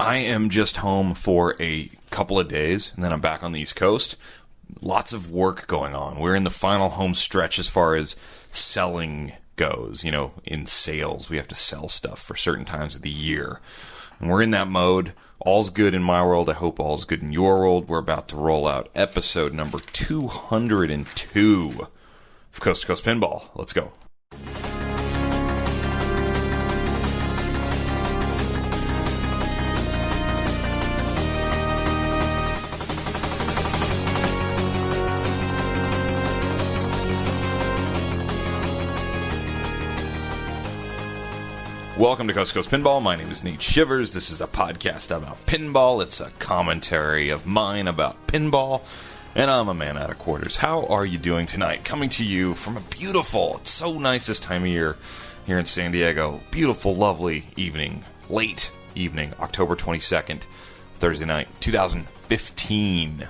I am just home for a couple of days, and then I'm back on the East Coast. Lots of work going on. We're in the final home stretch as far as selling goes. You know, in sales, we have to sell stuff for certain times of the year. And we're in that mode. All's good in my world. I hope all's good in your world. We're about to roll out episode number 202 of Coast to Coast Pinball. Let's go. Welcome to Coast to Coast Pinball. My name is Nate Shivers. This is a podcast about pinball. It's a commentary of mine about pinball, and I'm a man out of quarters. How are you doing tonight? Coming to you from a beautiful, it's so nice this time of year here in San Diego. Beautiful, lovely evening, late evening, October 22nd, Thursday night, 2015.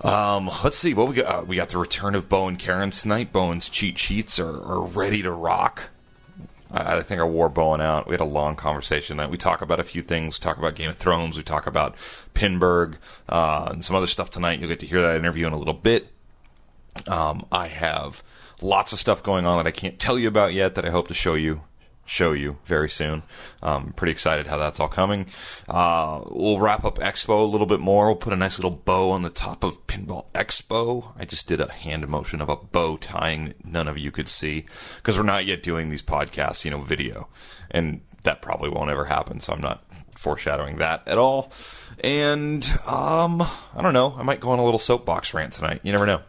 Let's see what we got. We got the return of Bo and Karen tonight. Bowen's cheat sheets are ready to rock. I think I wore Bowen out. We had a long conversation that we talk about a few things. We talk about Game of Thrones. We talk about Pinburg and some other stuff tonight. You'll get to hear that interview in a little bit. I have lots of stuff going on that I can't tell you about yet that I hope to show you very soon. Pretty excited how that's all coming. We'll wrap up Expo a little bit more. We'll put a nice little bow on the top of Pinball Expo. I just did a hand motion of a bow tying that none of you could see because we're not yet doing these podcasts, video, and that probably won't ever happen. So I'm not foreshadowing that at all. And I don't know. I might go on a little soapbox rant tonight. You never know.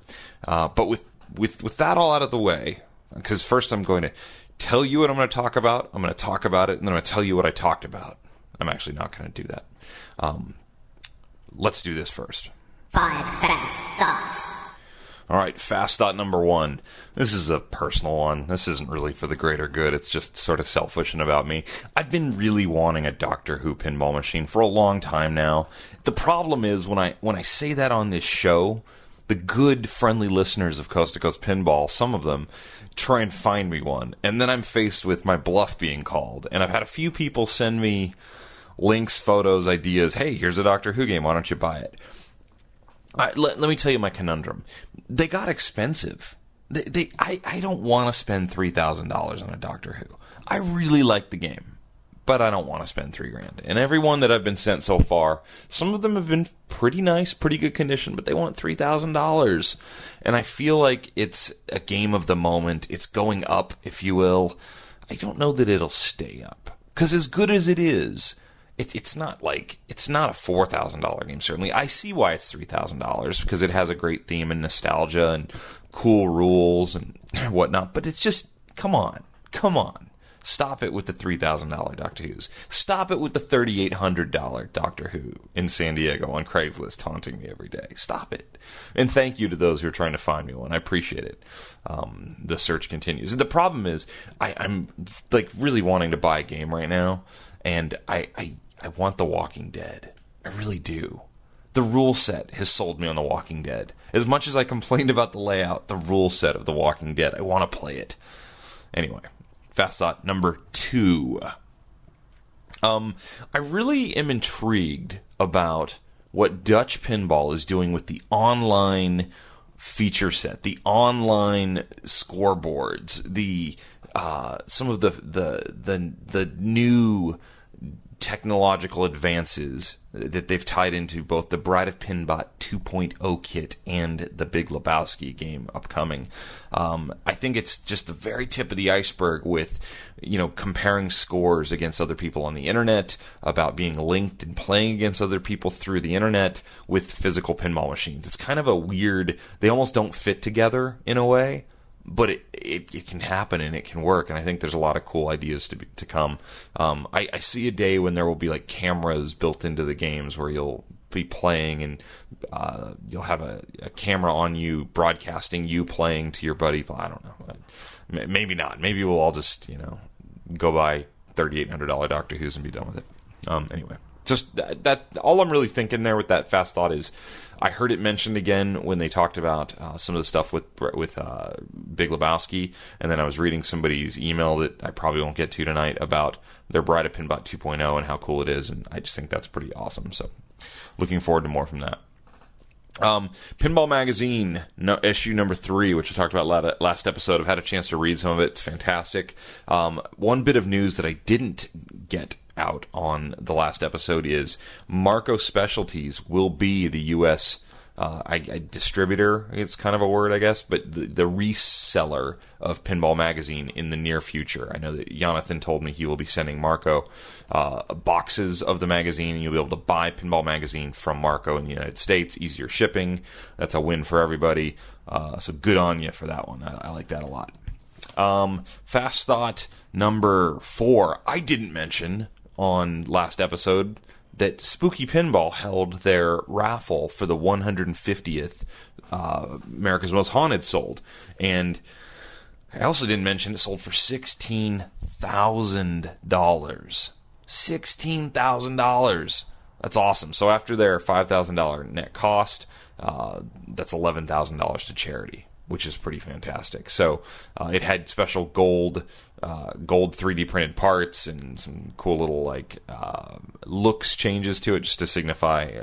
But with that all out of the way, because first I'm going to tell you what I'm going to talk about. I'm going to talk about it, and then I'm going to tell you what I talked about. I'm actually not going to do that. Let's do this first. 5 fast thoughts. All right, fast thought number 1. This is a personal one. This isn't really for the greater good. It's just sort of selfish and about me. I've been really wanting a Doctor Who pinball machine for a long time now. The problem is when I say that on this show, the good, friendly listeners of Coast to Coast Pinball, some of them, try and find me one. And then I'm faced with my bluff being called. And I've had a few people send me links, photos, ideas. Hey, here's a Doctor Who game. Why don't you buy it? Let me tell you my conundrum. They got expensive. I don't want to spend $3,000 on a Doctor Who. I really like the game, but I don't want to spend $3,000. And every one that I've been sent so far, some of them have been pretty nice, pretty good condition, but they want $3,000. And I feel like it's a game of the moment. It's going up, if you will. I don't know that it'll stay up. Because as good as it is, it's not a $4,000 game, certainly. I see why it's $3,000, because it has a great theme and nostalgia and cool rules and whatnot. But it's just, come on. Stop it with the $3,000 Doctor Who's. Stop it with the $3,800 Doctor Who in San Diego on Craigslist taunting me every day. Stop it. And thank you to those who are trying to find me one. I appreciate it. The search continues. And the problem is, I'm like really wanting to buy a game right now, and I want The Walking Dead. I really do. The rule set has sold me on The Walking Dead. As much as I complained about the layout, the rule set of The Walking Dead, I want to play it. Anyway. Fast thought number 2. I really am intrigued about what Dutch Pinball is doing with the online feature set, the online scoreboards, the some of the new technological advances that they've tied into both the Bride of Pinbot 2.0 kit and the Big Lebowski game upcoming. I think it's just the very tip of the iceberg with, comparing scores against other people on the internet, about being linked and playing against other people through the internet with physical pinball machines. It's kind of a weird, they almost don't fit together in a way, but it can happen and it can work, and I think there's a lot of cool ideas to come. I see a day when there will be like cameras built into the games where you'll be playing and you'll have a camera on you broadcasting you playing to your buddy. I don't know. Maybe not. Maybe we'll all just go buy $3,800 Doctor Who's and be done with it. Anyway, Just that all I'm really thinking there with that fast thought is I heard it mentioned again when they talked about some of the stuff with Big Lebowski, and then I was reading somebody's email that I probably won't get to tonight about their Bride of Pinbot 2.0 and how cool it is, and I just think that's pretty awesome. So looking forward to more from that. Pinball Magazine, issue number 3, which I talked about last episode. I've had a chance to read some of it. It's fantastic. One bit of news that I didn't get out on the last episode is Marco Specialties will be the U.S. Distributor, it's kind of a word, I guess, but the reseller of Pinball Magazine in the near future. I know that Jonathan told me he will be sending Marco boxes of the magazine, and you'll be able to buy Pinball Magazine from Marco in the United States. Easier shipping. That's a win for everybody. So good on you for that one. I like that a lot. Fast thought number 4. I didn't mention on last episode that Spooky Pinball held their raffle for the 150th America's Most Haunted sold. And I also didn't mention it sold for $16,000. $16,000. That's awesome. So after their $5,000 net cost, that's $11,000 to charity, which is pretty fantastic. So it had special gold 3D printed parts and some cool little looks changes to it just to signify it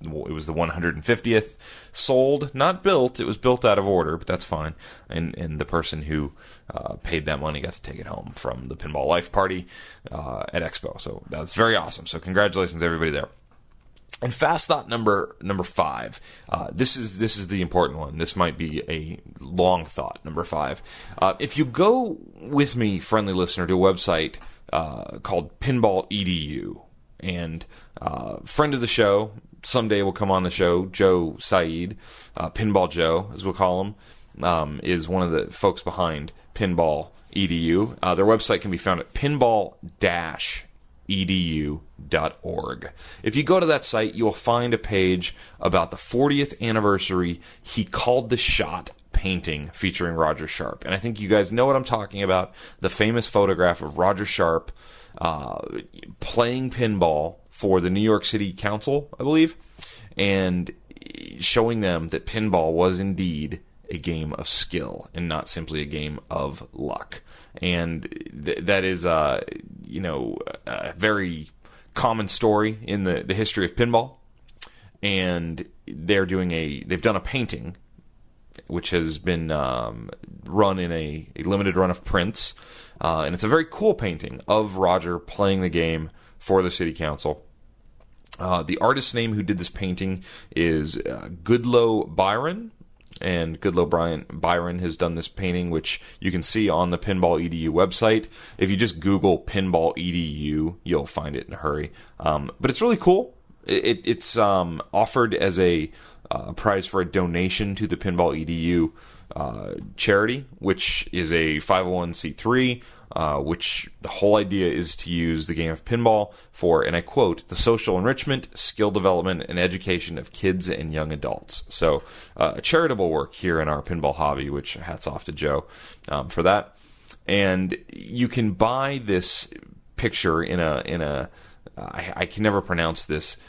was the 150th sold, not built. It was built out of order, but that's fine. And the person who paid that money got to take it home from the Pinball Life Party at Expo. So that's very awesome. So congratulations to everybody there. And fast thought number 5. This is the important one. This might be a long thought. Number 5. If you go with me, friendly listener, to a website called Pinball EDU, and friend of the show, someday will come on the show, Joe Saeed, Pinball Joe, as we'll call him, is one of the folks behind Pinball EDU. Their website can be found at pinball-edu.org. If you go to that site, you will find a page about the 40th anniversary He Called the Shot painting featuring Roger Sharp. And I think you guys know what I'm talking about. The famous photograph of Roger Sharp playing pinball for the New York City Council, I believe, and showing them that pinball was indeed a game of skill and not simply a game of luck. And that is, a very common story in the history of pinball. And they've done a painting, which has been run in a limited run of prints. And it's a very cool painting of Roger playing the game for the city council. The artist's name who did this painting is Goodloe Byron. And Goodloe Byron has done this painting, which you can see on the Pinball EDU website. If you just Google Pinball EDU, you'll find it in a hurry. But it's really cool. It's offered as a prize for a donation to the Pinball EDU charity, which is a 501c3, which the whole idea is to use the game of pinball for, and I quote, the social enrichment, skill development, and education of kids and young adults. So charitable work here in our pinball hobby, which hats off to Joe for that. And you can buy this picture in a I can never pronounce this.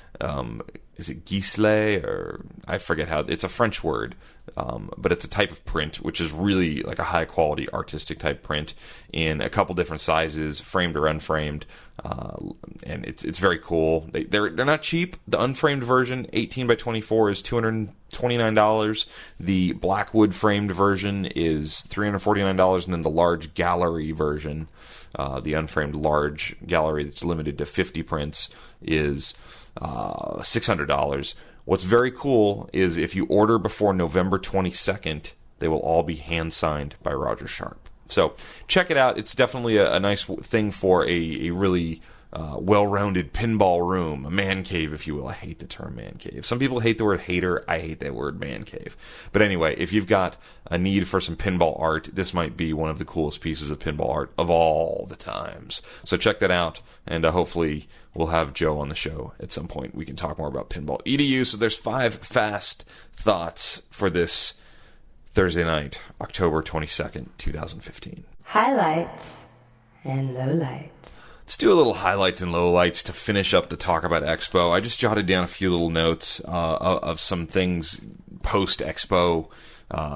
Is it Gisle, or I forget how, it's a French word, but it's a type of print which is really like a high quality artistic type print in a couple different sizes, framed or unframed, and it's very cool. They're not cheap. The unframed version, 18 by 24, is $229. The Blackwood framed version is $349, and then the large gallery version, the unframed large gallery that's limited to 50 prints, is $600. What's very cool is if you order before November 22nd, they will all be hand signed by Roger Sharp. So check it out. It's definitely a nice thing for a really well-rounded pinball room, a man cave, if you will. I hate the term man cave. Some people hate the word hater. I hate that word man cave. But anyway, if you've got a need for some pinball art, this might be one of the coolest pieces of pinball art of all the times. So check that out, and hopefully we'll have Joe on the show at some point. We can talk more about Pinball EDU. So there's 5 fast thoughts for this Thursday night, October 22nd, 2015. Highlights and lowlights. Let's do a little highlights and lowlights to finish up the talk about Expo. I just jotted down a few little notes of some things post-Expo,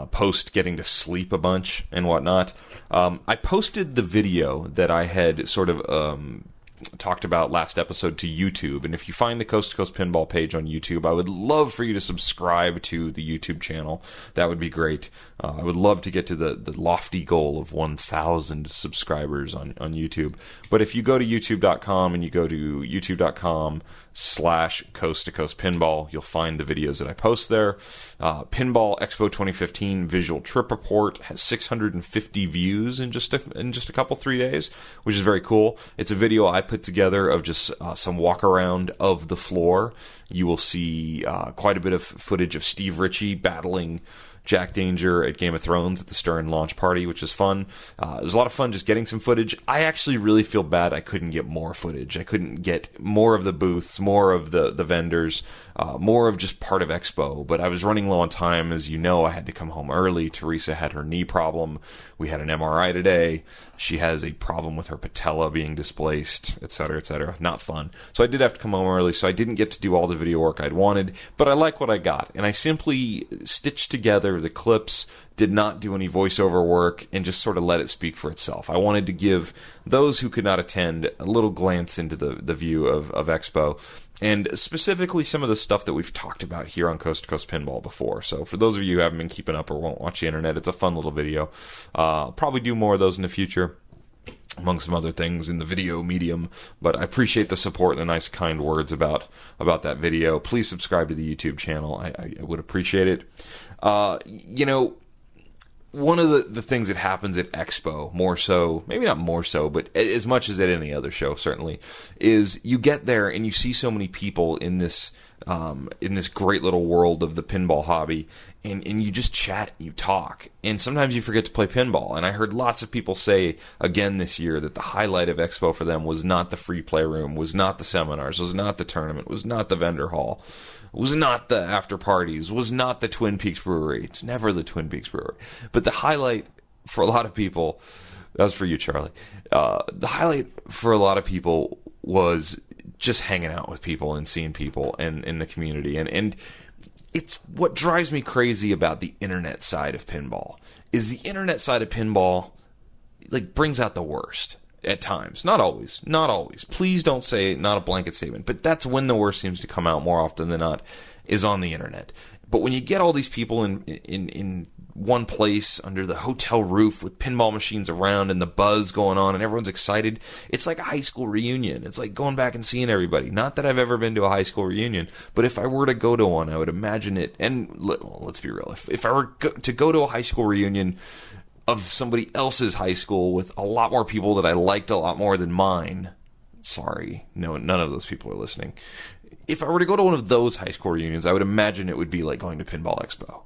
post getting to sleep a bunch and whatnot. I posted the video that I had sort of talked about last episode to YouTube, and if you find the Coast to Coast Pinball page on YouTube, I would love for you to subscribe to the YouTube channel. That would be great. I would love to get to the lofty goal of 1,000 subscribers on YouTube. But if you go to youtube.com and you go to youtube.com/Coast to Coast Pinball, you'll find the videos that I post there. Pinball Expo 2015 visual trip report has 650 views in just a couple 3 days, which is very cool. It's a video I put together of just some walk around of the floor. You will see quite a bit of footage of Steve Ritchie battling Jack Danger at Game of Thrones at the Stern launch party, which is fun. It was a lot of fun just getting some footage. I actually really feel bad I couldn't get more footage. I couldn't get more of the booths, more of the vendors, more of just part of Expo. But I was running low on time. As you know, I had to come home early. Teresa had her knee problem. We had an MRI today. She has a problem with her patella being displaced, etc., etc. Not fun. So I did have to come home early, so I didn't get to do all the video work I'd wanted, but I like what I got. And I simply stitched together the clips, did not do any voiceover work, and just sort of let it speak for itself. I wanted to give those who could not attend a little glance into the view of Expo, and specifically some of the stuff that we've talked about here on Coast to Coast Pinball before. So for those of you who haven't been keeping up or won't watch the internet, it's a fun little video. I'll probably do more of those in the future, among some other things in the video medium, but I appreciate the support and the nice kind words about that video. Please subscribe to the YouTube channel. I would appreciate it. One of the things that happens at Expo, more so, maybe not more so, but as much as at any other show, certainly, is you get there and you see so many people in this great little world of the pinball hobby, and you just chat and you talk, and sometimes you forget to play pinball. And I heard lots of people say again this year that the highlight of Expo for them was not the free play room, was not the seminars, was not the tournament, was not the vendor hall, was not the after parties, was not the Twin Peaks Brewery. It's never the Twin Peaks Brewery. But the highlight for a lot of people, that was for you, Charlie. The highlight for a lot of people was just hanging out with people and seeing people and in the community. And it's what drives me crazy about the internet side of pinball, is the internet side of pinball brings out the worst. At times. Not always. Not always. Please don't say not a blanket statement. But that's when the worst seems to come out more often than not, is on the internet. But when you get all these people in one place under the hotel roof with pinball machines around and the buzz going on and everyone's excited, it's like a high school reunion. It's like going back and seeing everybody. Not that I've ever been to a high school reunion, but if I were to go to one, I would imagine it. And let's be real. If I were to go to a high school reunion of somebody else's high school with a lot more people that I liked a lot more than mine. Sorry, no, none of those people are listening. If I were to go to one of those high school reunions, I would imagine it would be like going to Pinball Expo,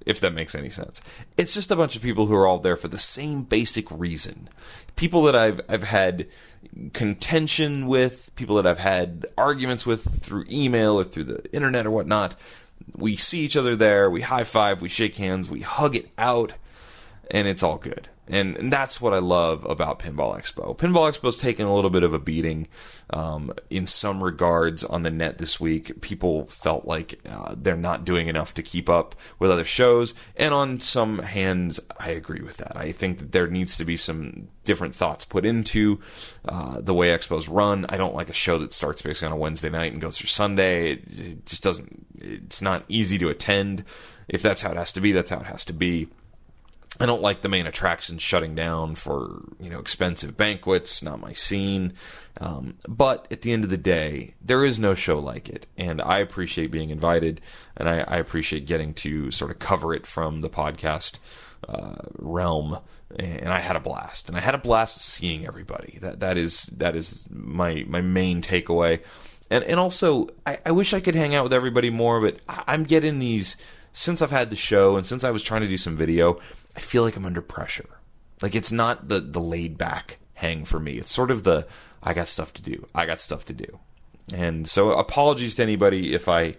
if that makes any sense. It's just a bunch of people who are all there for the same basic reason. People that I've had contention with, people that I've had arguments with through email or through the internet or whatnot. We see each other there, we high five, we shake hands, we hug it out, and it's all good. And that's what I love about Pinball Expo. Pinball Expo's taken a little bit of a beating in some regards on the net this week. People felt like they're not doing enough to keep up with other shows. And on some hands, I agree with that. I think that there needs to be some different thoughts put into the way Expos run. I don't like a show that starts basically on a Wednesday night and goes through Sunday. It just doesn't, it's not easy to attend. If that's how it has to be, that's how it has to be. I don't like the main attractions shutting down for, expensive banquets, not my scene. But at the end of the day, there is no show like it. And I appreciate being invited, and I appreciate getting to sort of cover it from the podcast realm. And I had a blast. And I had a blast seeing everybody. That is my main takeaway. And also, I wish I could hang out with everybody more, but I'm getting these, since I've had the show and since I was trying to do some video, I feel like I'm under pressure. Like, it's not the laid back hang for me. It's sort of the, I got stuff to do. And so apologies to anybody if I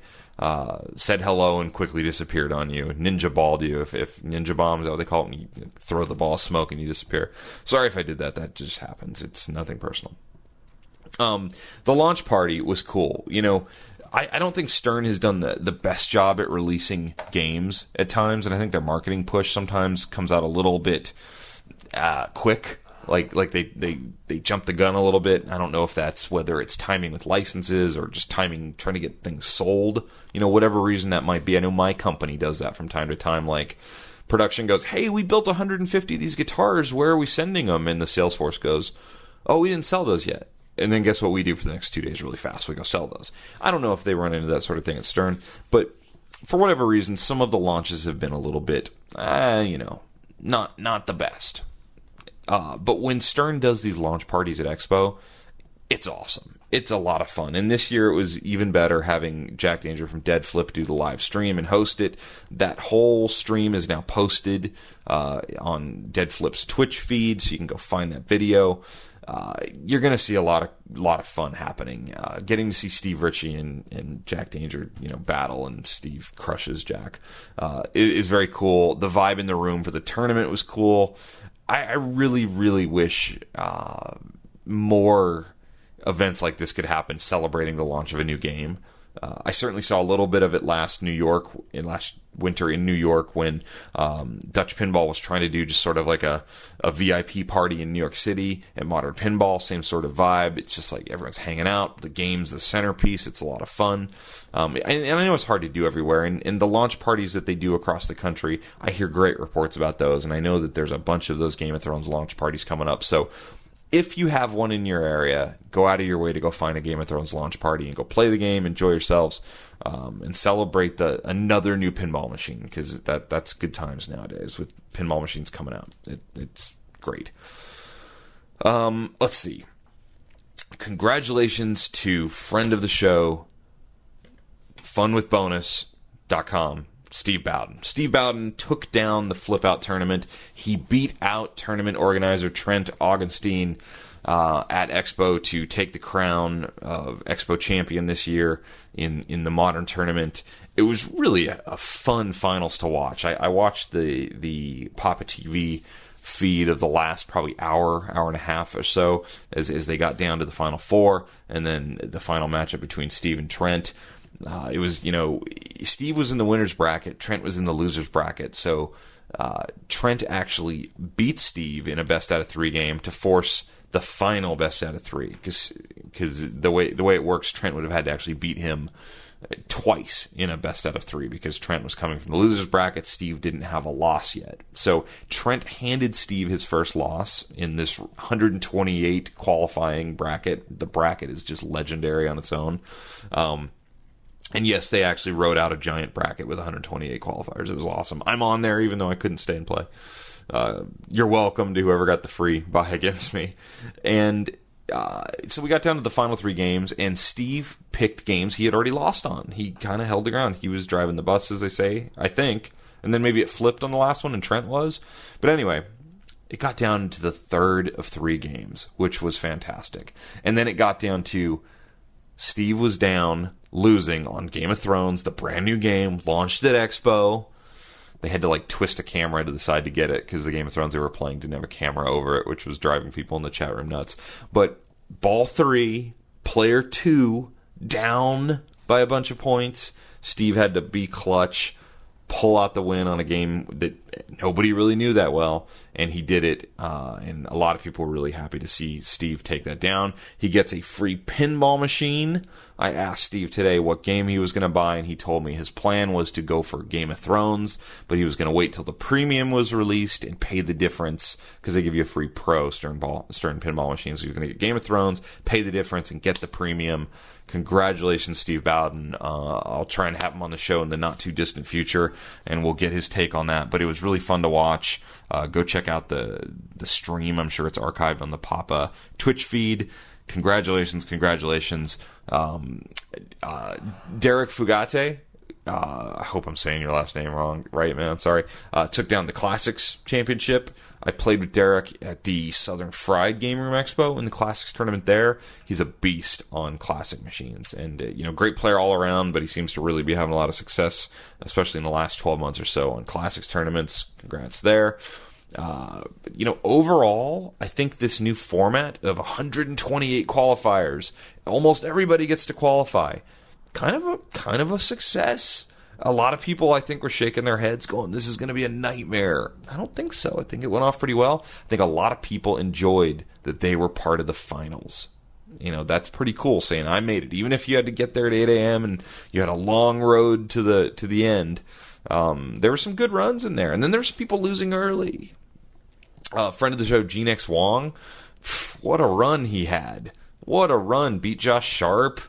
said hello and quickly disappeared on you, ninja balled you, if ninja bomb is that what they call it, when you throw the ball of smoke and you disappear. Sorry if I did that. That just happens. It's nothing personal. The launch party was cool. You know, I don't think Stern has done the best job at releasing games at times, and I think their marketing push sometimes comes out a little bit quick. Like they jump the gun a little bit. I don't know if that's whether it's timing with licenses or just timing trying to get things sold. You know, whatever reason that might be. I know my company does that from time to time. Like, production goes, hey, we built 150 of these guitars. Where are we sending them? And the sales force goes, oh, we didn't sell those yet. And then guess what we do for the next 2 days really fast? We go sell those. I don't know if they run into that sort of thing at Stern, but for whatever reason, some of the launches have been a little bit, not the best. But when Stern does these launch parties at Expo, it's awesome. It's a lot of fun. And this year it was even better having Jack Danger from Dead Flip do the live stream and host it. That whole stream is now posted on Dead Flip's Twitch feed, so you can go find that video. You're going to see a lot of fun happening. Getting to see Steve Ritchie and Jack Danger, battle, and Steve crushes Jack is very cool. The vibe in the room for the tournament was cool. I really, really wish more events like this could happen, celebrating the launch of a new game. I certainly saw a little bit of it last winter in New York when Dutch Pinball was trying to do just sort of like a VIP party in New York City at Modern Pinball, same sort of vibe. It's just like everyone's hanging out. The game's the centerpiece. It's a lot of fun. And I know it's hard to do everywhere. And the launch parties that they do across the country, I hear great reports about those. And I know that there's a bunch of those Game of Thrones launch parties coming up. So if you have one in your area, go out of your way to go find a Game of Thrones launch party and go play the game, enjoy yourselves, and celebrate another new pinball machine, because that's good times nowadays with pinball machines coming out. It's great. Let's see. Congratulations to friend of the show, funwithbonus.com. Steve Bowden. Steve Bowden took down the Flip Out tournament. He beat out tournament organizer Trent Augenstein at Expo to take the crown of Expo champion this year in the modern tournament. It was really a fun finals to watch. I watched the Papa TV feed of the last probably hour and a half or so as they got down to the final four, and then the final matchup between Steve and Trent. It was, Steve was in the winner's bracket, Trent was in the loser's bracket, so Trent actually beat Steve in a best out of three game to force the final best out of three, because the way it works, Trent would have had to actually beat him twice in a best out of three, because Trent was coming from the loser's bracket. Steve didn't have a loss yet, so Trent handed Steve his first loss in this 128 qualifying bracket. The bracket is just legendary on its own. And yes, they actually wrote out a giant bracket with 128 qualifiers. It was awesome. I'm on there even though I couldn't stay and play. You're welcome to whoever got the free buy against me. And so we got down to the final three games, and Steve picked games he had already lost on. He kind of held the ground. He was driving the bus, as they say, I think. And then maybe it flipped on the last one, and Trent was. But anyway, it got down to the third of three games, which was fantastic. And then it got down to Steve was down, losing on Game of Thrones, the brand new game, launched at Expo. They had to twist a camera to the side to get it, because the Game of Thrones they were playing didn't have a camera over it, which was driving people in the chat room nuts. But ball 3, player 2, down by a bunch of points. Steve had to be clutch, pull out the win on a game that nobody really knew that well, and he did it, and a lot of people were really happy to see Steve take that down. He gets a free pinball machine. I asked Steve today what game he was going to buy, and he told me his plan was to go for Game of Thrones, but he was going to wait till the premium was released and pay the difference, because they give you a free pro Stern pinball machine, so you're going to get Game of Thrones, pay the difference, and get the premium. Congratulations, Steve Bowden. I'll try and have him on the show in the not-too-distant future, and we'll get his take on that. But it was really fun to watch. Go check out the stream. I'm sure it's archived on the Papa Twitch feed. Congratulations. Derek Fugate, I hope I'm saying your last name wrong, right, man? Sorry. Took down the Classics Championship. I played with Derek at the Southern Fried Game Room Expo in the Classics tournament there. He's a beast on classic machines, and great player all around, but he seems to really be having a lot of success, especially in the last 12 months or so on Classics tournaments. Congrats there. Overall, I think this new format of 128 qualifiers, almost everybody gets to qualify, kind of a success. A lot of people, I think, were shaking their heads going, this is going to be a nightmare. I don't think so. I think it went off pretty well. I think a lot of people enjoyed that they were part of the finals. That's pretty cool, saying I made it. Even if you had to get there at 8 a.m. and you had a long road to the end, there were some good runs in there. And then there's people losing early. Friend of the show, Gene X Wong, what a run he had. What a run. Beat Josh Sharp.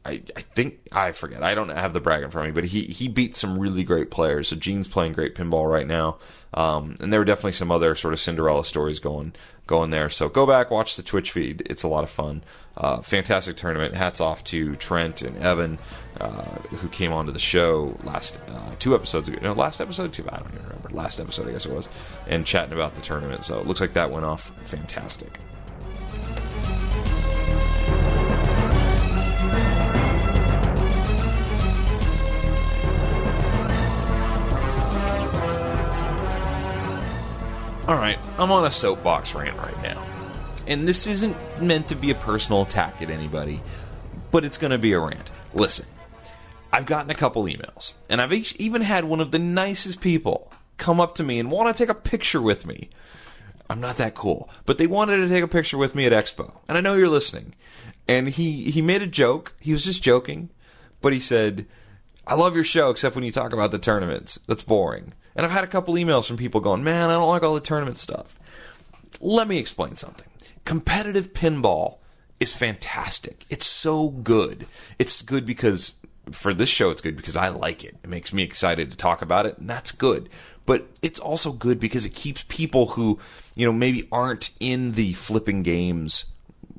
I think, I forget, I don't have the brag in front of me, but he beat some really great players. So Gene's playing great pinball right now. And there were definitely some other sort of Cinderella stories going there. So go back, watch the Twitch feed. It's a lot of fun. Fantastic tournament. Hats off to Trent and Evan, who came onto the show last 2 episodes ago. No, last episode? 2? I don't even remember. Last episode, I guess it was. And chatting about the tournament. So it looks like that went off fantastic. Alright, I'm on a soapbox rant right now. And this isn't meant to be a personal attack at anybody, but it's going to be a rant. Listen, I've gotten a couple emails, and I've even had one of the nicest people come up to me and want to take a picture with me. I'm not that cool, but they wanted to take a picture with me at Expo, and I know you're listening. And he made a joke. He was just joking, but he said, I love your show except when you talk about the tournaments. That's boring. And I've had a couple emails from people going, man, I don't like all the tournament stuff. Let me explain something. Competitive pinball is fantastic. It's so good. It's good because, for this show, it's good because I like it. It makes me excited to talk about it, and that's good. But it's also good because it keeps people who, maybe aren't in the flipping games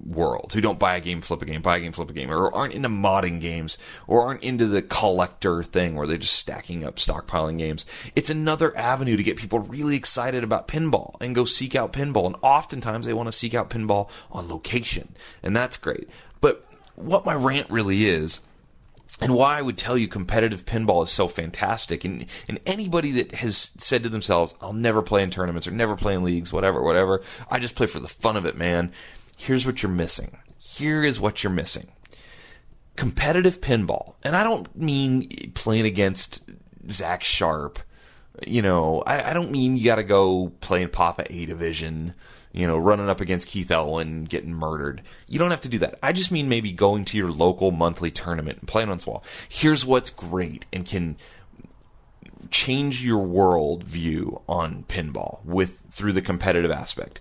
world, who don't buy a game, flip a game, or aren't into modding games, or aren't into the collector thing where they're just stacking up, stockpiling games. It's another avenue to get people really excited about pinball and go seek out pinball. And oftentimes they want to seek out pinball on location, and that's great. But what my rant really is, and why I would tell you competitive pinball is so fantastic, and anybody that has said to themselves, I'll never play in tournaments or never play in leagues, whatever, I just play for the fun of it, man. Here's what you're missing. Here is what you're missing. Competitive pinball. And I don't mean playing against Zach Sharp. I don't mean you got to go play in Papa A Division, running up against Keith Elwin, getting murdered. You don't have to do that. I just mean maybe going to your local monthly tournament and playing once in a while. Here's what's great and can change your world view on pinball through the competitive aspect.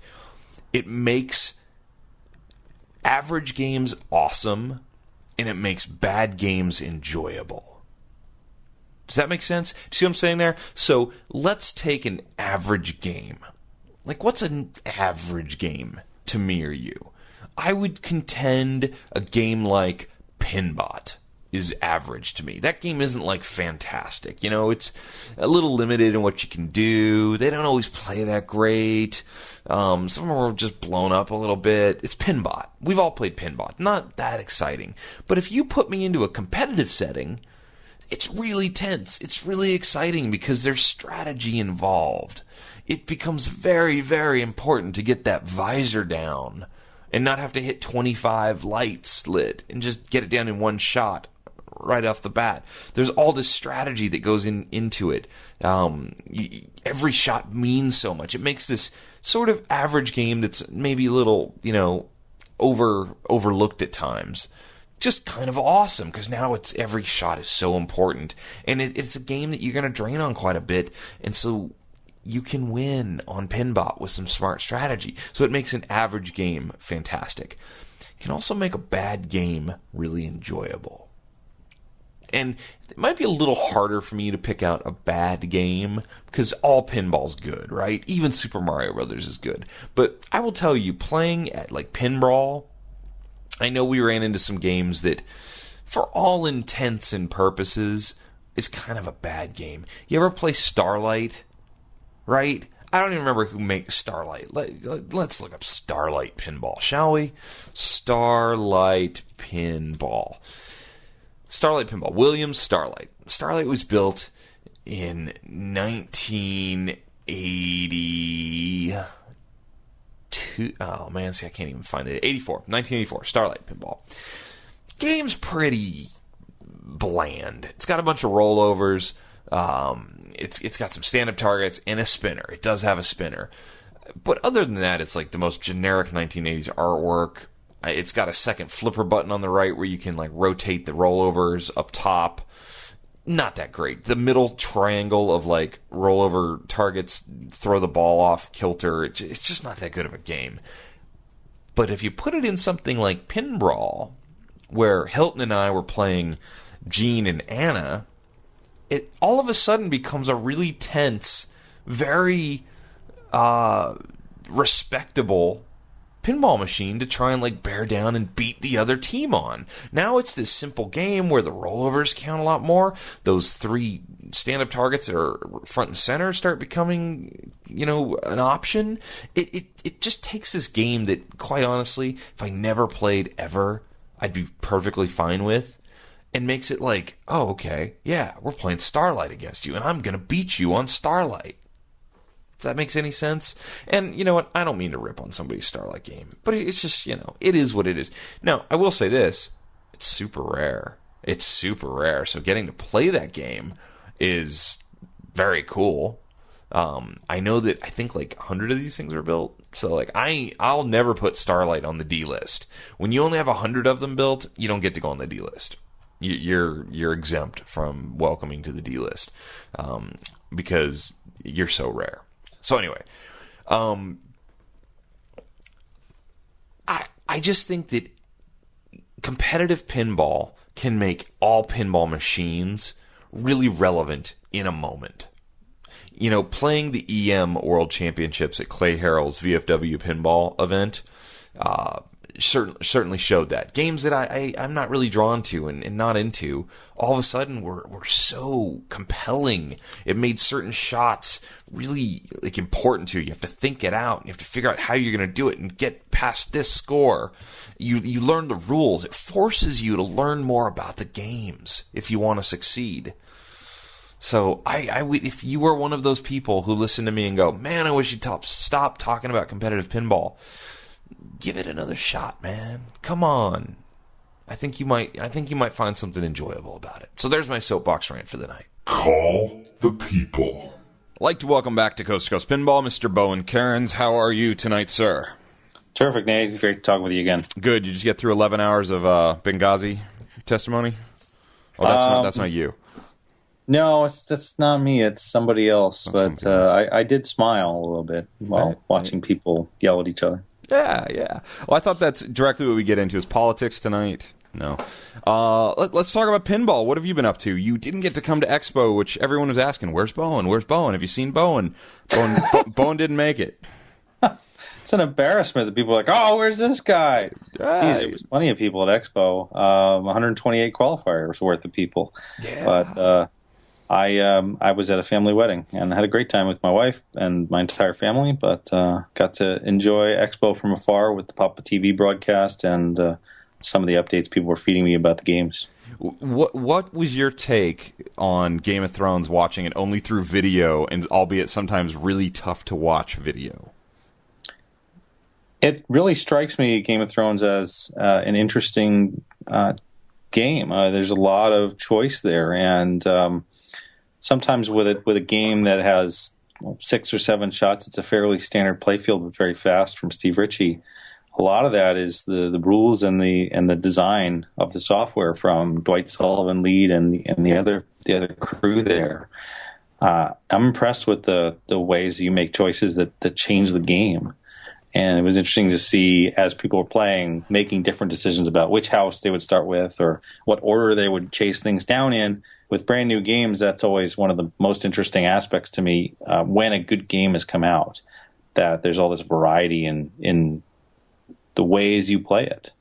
It makes average games awesome, and it makes bad games enjoyable. Does that make sense? Do you see what I'm saying there? So let's take an average game. Like, what's an average game to me or you? I would contend a game like Pinbot is average to me. That game isn't like fantastic. It's a little limited in what you can do. They don't always play that great. Some of them are just blown up a little bit. It's Pinbot. We've all played Pinbot. Not that exciting. But if you put me into a competitive setting, it's really tense. It's really exciting because there's strategy involved. It becomes very, very important to get that visor down and not have to hit 25 lights lit and just get it down in one shot right off the bat. There's all this strategy that goes into it. Every shot means so much. It makes this sort of average game that's maybe a little, overlooked at times, just kind of awesome, because now every shot is so important, and it's a game that you're going to drain on quite a bit, and so you can win on Pinbot with some smart strategy. So it makes an average game fantastic. It can also make a bad game really enjoyable. And it might be a little harder for me to pick out a bad game because all pinball's good, right? Even Super Mario Brothers is good. But I will tell you, playing at like Pinbrawl, I know we ran into some games that, for all intents and purposes, is kind of a bad game. You ever play Starlight? Right? I don't even remember who makes Starlight. Let's look up Starlight Pinball, shall we? Starlight Pinball. Starlight Pinball. Williams Starlight. Starlight was built in 1980 1982. Oh, man, see, I can't even find it. 1984, Starlight Pinball. Game's pretty bland. It's got a bunch of rollovers. It's got some stand-up targets and a spinner. It does have a spinner. But other than that, it's like the most generic 1980s artwork. It's got a second flipper button on the right where you can like rotate the rollovers up top. Not that great. The middle triangle of like rollover targets throw the ball off kilter. It's just not that good of a game. But if you put it in something like Pinball, where Hilton and I were playing Gene and Anna, it all of a sudden becomes a really tense, very respectable pinball machine to try and like bear down and beat the other team on. Now it's this simple game where the rollovers count a lot more. Those 3 stand-up targets that are front and center start becoming, an option. It just takes this game that, quite honestly, if I never played ever, I'd be perfectly fine with, and makes it like, oh, okay, yeah, we're playing Starlight against you, and I'm going to beat you on Starlight. If that makes any sense. And you know what? I don't mean to rip on somebody's Starlight game, but it's just, it is what it is. Now, I will say this. It's super rare. So getting to play that game is very cool. I know that I think like 100 of these things are built. So like I'll never put Starlight on the D list. When you only have 100 of them built, you don't get to go on the D list. You're exempt from welcoming to the D list because you're so rare. So anyway, I just think that competitive pinball can make all pinball machines really relevant in a moment. Playing the EM World Championships at Clay Harrell's VFW pinball event certainly showed that. Games that I'm not really drawn to and not into, all of a sudden were so compelling. It made certain shots really like important to you. You have to think it out. You have to figure out how you're going to do it and get past this score. You learn the rules. It forces you to learn more about the games if you want to succeed. So I would, if you were one of those people who listen to me and go, man, I wish you'd stop talking about competitive pinball, give it another shot, man. Come on. I think you might find something enjoyable about it. So there's my soapbox rant for the night. Call the people. I'd like to welcome back to Coast to Coast Pinball, Mr. Bowen Cairns. How are you tonight, sir? Terrific, Nate. Great to talk with you again. Good. You just get through 11 hours of Benghazi testimony? Oh, that's not you. No, that's not me. It's somebody else. But I did smile a little bit while watching people yell at each other. Yeah. Well, I thought that's directly what we get into is politics tonight. No. Let's talk about pinball. What have you been up to? You didn't get to come to Expo, which everyone was asking. Where's Bowen? Have you seen Bowen? Bowen didn't make it. It's an embarrassment that people are like, oh, where's this guy? Jeez, there was plenty of people at Expo. 128 qualifiers worth of people. Yeah. But I was at a family wedding and had a great time with my wife and my entire family, but got to enjoy Expo from afar with the Papa TV broadcast and some of the updates people were feeding me about the games. What was your take on Game of Thrones, watching it only through video, and albeit sometimes really tough to watch video? It really strikes me, Game of Thrones, as an interesting game. There's a lot of choice there, and sometimes with a game that has 6 or 7 shots, it's a fairly standard playfield, but very fast from Steve Ritchie. A lot of that is the rules and the design of the software from Dwight Sullivan lead and the other crew there. I'm impressed with the ways you make choices that change the game. And it was interesting to see, as people were playing, making different decisions about which house they would start with or what order they would chase things down in. With brand new games, that's always one of the most interesting aspects to me when a good game has come out, that there's all this variety in the ways you play it.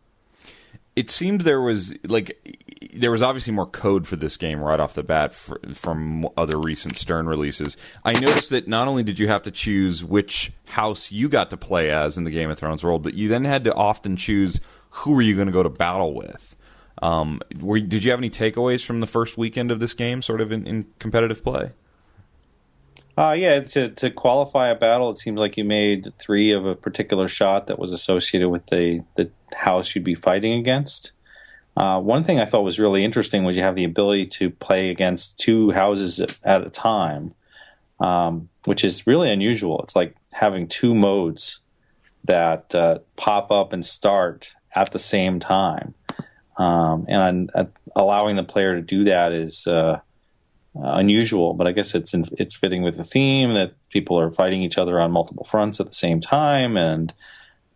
It seemed there was obviously more code for this game right off the bat from other recent Stern releases. I noticed that not only did you have to choose which house you got to play as in the Game of Thrones world, but you then had to often choose who were you going to go to battle with. Did you have any takeaways from the first weekend of this game, sort of in competitive play? Yeah, to qualify a battle, it seems like you made 3 of a particular shot that was associated with the house you'd be fighting against. One thing I thought was really interesting was you have the ability to play against 2 houses at a time, which is really unusual. It's like having 2 modes that pop up and start at the same time. And allowing the player to do that is unusual, but I guess it's fitting with the theme that people are fighting each other on multiple fronts at the same time, and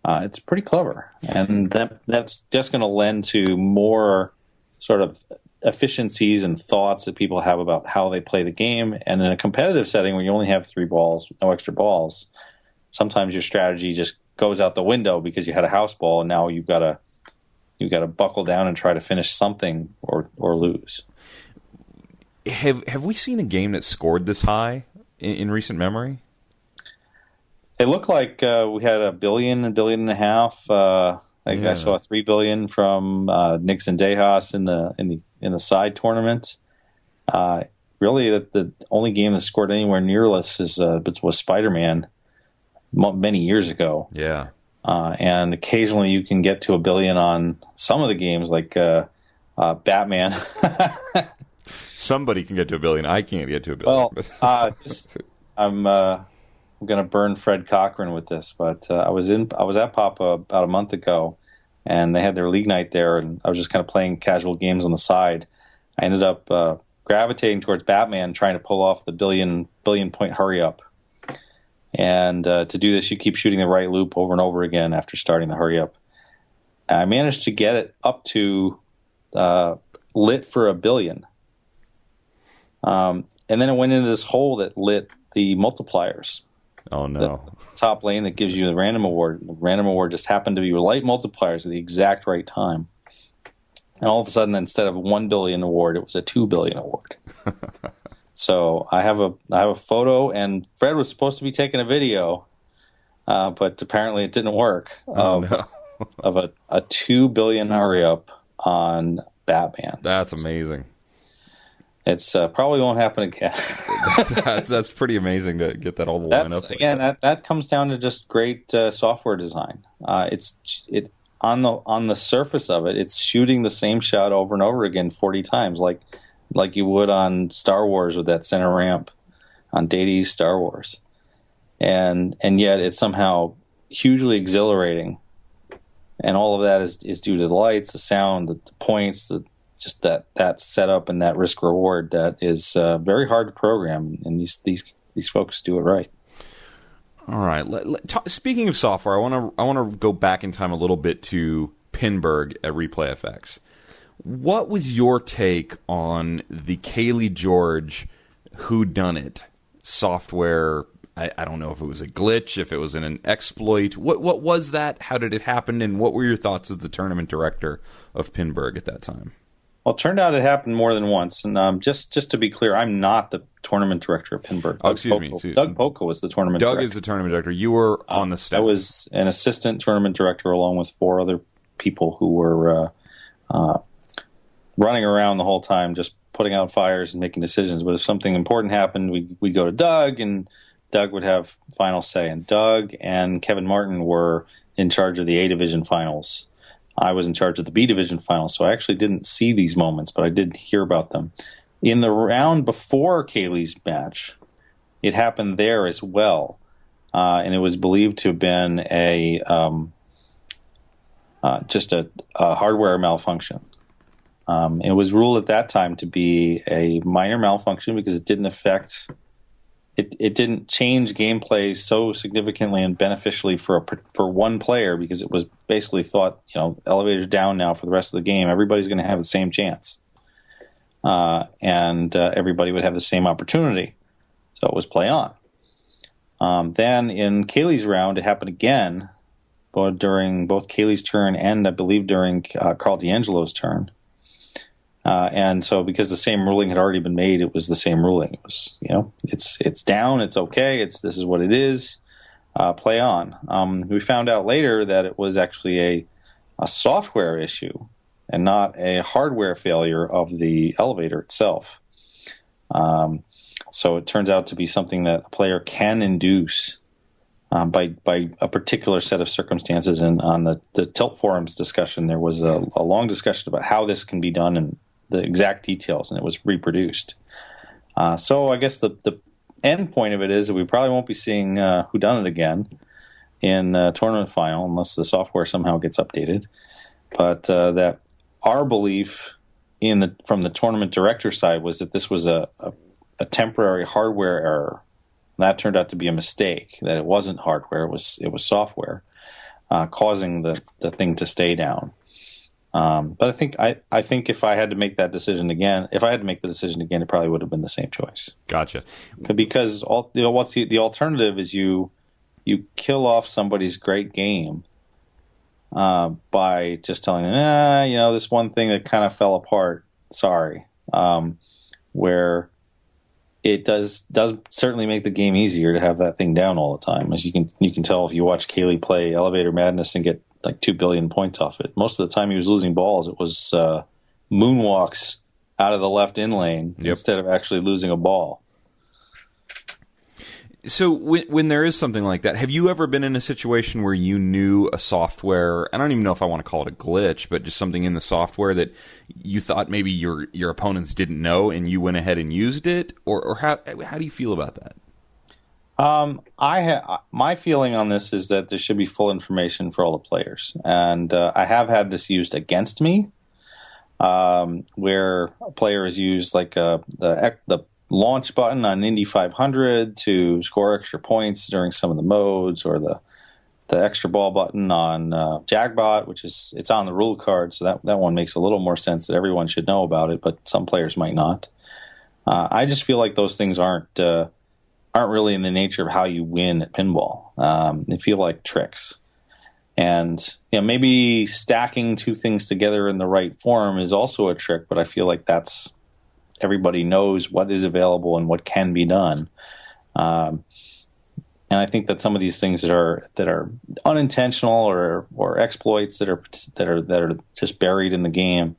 it's pretty clever. And that's just going to lend to more sort of efficiencies and thoughts that people have about how they play the game. And in a competitive setting where you only have 3 balls, no extra balls, sometimes your strategy just goes out the window because you had a house ball, and now you've got to buckle down and try to finish something or lose. Have we seen a game that scored this high in recent memory? It looked like we had a billion and a half. I saw 3 billion from Nix and Dejas in the side tournament. Really, the only game that scored anywhere near this was Spider-Man many years ago. Yeah. And occasionally you can get to a billion on some of the games, like Batman. Somebody can get to a billion. I can't get to a billion. Well, I'm going to burn Fred Cochran with this, but I was at Papa about a month ago, and they had their league night there, and I was just kind of playing casual games on the side. I ended up gravitating towards Batman, trying to pull off the billion point hurry up. And to do this, you keep shooting the right loop over and over again after starting the hurry up. I managed to get it up to lit for a billion. And then it went into this hole that lit the multipliers. Oh, no. The top lane that gives you the random award. The random award just happened to be light multipliers at the exact right time. And all of a sudden, instead of a 1 billion award, it was a 2 billion award. So I have a photo, and Fred was supposed to be taking a video, but apparently it didn't work, of a 2 billion hurry up on Batman. That's amazing. It's probably won't happen again. that's pretty amazing to get that all to line up. Again, that comes down to just great software design. It on the surface of it, it's shooting the same shot over and over again 40 times, like you would on Star Wars with that center ramp on Day's Star Wars, and yet it's somehow hugely exhilarating, and all of that is due to the lights, the sound, the points, just that setup and that risk reward that is very hard to program, and these folks do it right. All right. Speaking of software, I want to go back in time a little bit to Pinburg at ReplayFX. What was your take on the Kaylee George whodunit software? I don't know if it was a glitch, if it was an exploit. What was that? How did it happen? And what were your thoughts as the tournament director of Pinburg at that time? Well, it turned out it happened more than once. And just to be clear, I'm not the tournament director of Pinburg. Excuse me. Doug Polka was the tournament director. Doug is the tournament director. You were on the staff. I was an assistant tournament director along with 4 other people who were running around the whole time, just putting out fires and making decisions. But if something important happened, we'd go to Doug, and Doug would have final say. And Doug and Kevin Martin were in charge of the A Division finals. I was in charge of the B Division finals, so I actually didn't see these moments, but I did hear about them. In the round before Kaylee's match, it happened there as well, and it was believed to have been just a hardware malfunction. It was ruled at that time to be a minor malfunction because it didn't affect. It didn't change gameplay so significantly and beneficially for one player, because it was basically thought, elevators down now for the rest of the game. Everybody's going to have the same chance, and everybody would have the same opportunity. So it was play on. Then in Kaylee's round, it happened again, but during both Kaylee's turn and I believe during Carl D'Angelo's turn. And so because the same ruling had already been made, it was the same ruling. It was, it's down, it's okay, this is what it is, play on. We found out later that it was actually a software issue and not a hardware failure of the elevator itself. So it turns out to be something that a player can induce by a particular set of circumstances. And on the Tilt Forums discussion, there was a long discussion about how this can be done and the exact details, and it was reproduced. So I guess the end point of it is that we probably won't be seeing Whodunit again in tournament final unless the software somehow gets updated. But that our belief from the tournament director side was that this was a temporary hardware error. That turned out to be a mistake, that it wasn't hardware, it was software causing the thing to stay down. But I think if I had to make that decision again, it probably would have been the same choice. Gotcha. Because what's the alternative is you kill off somebody's great game by just telling them, this one thing that kind of fell apart. Sorry. Where it does certainly make the game easier to have that thing down all the time. As you can tell if you watch Kaylee play Elevator Madness and get like 2 billion points off it. Most of the time he was losing balls. It was moonwalks out of the left in lane instead of actually losing a ball. So when there is something like that, have you ever been in a situation where you knew a software, I don't even know if I want to call it a glitch, but just something in the software that you thought maybe your opponents didn't know and you went ahead and used it? Or how do you feel about that? My feeling on this is that there should be full information for all the players. And I have had this used against me, where a player has used like the launch button on Indy 500 to score extra points during some of the modes, or the extra ball button on Jagbot, which it's on the rule card, so that one makes a little more sense that everyone should know about it, but some players might not. I just feel like those things aren't really in the nature of how you win at pinball. They feel like tricks. And maybe stacking two things together in the right form is also a trick, but I feel like everybody knows what is available and what can be done. And I think that some of these things that are unintentional or exploits that are just buried in the game,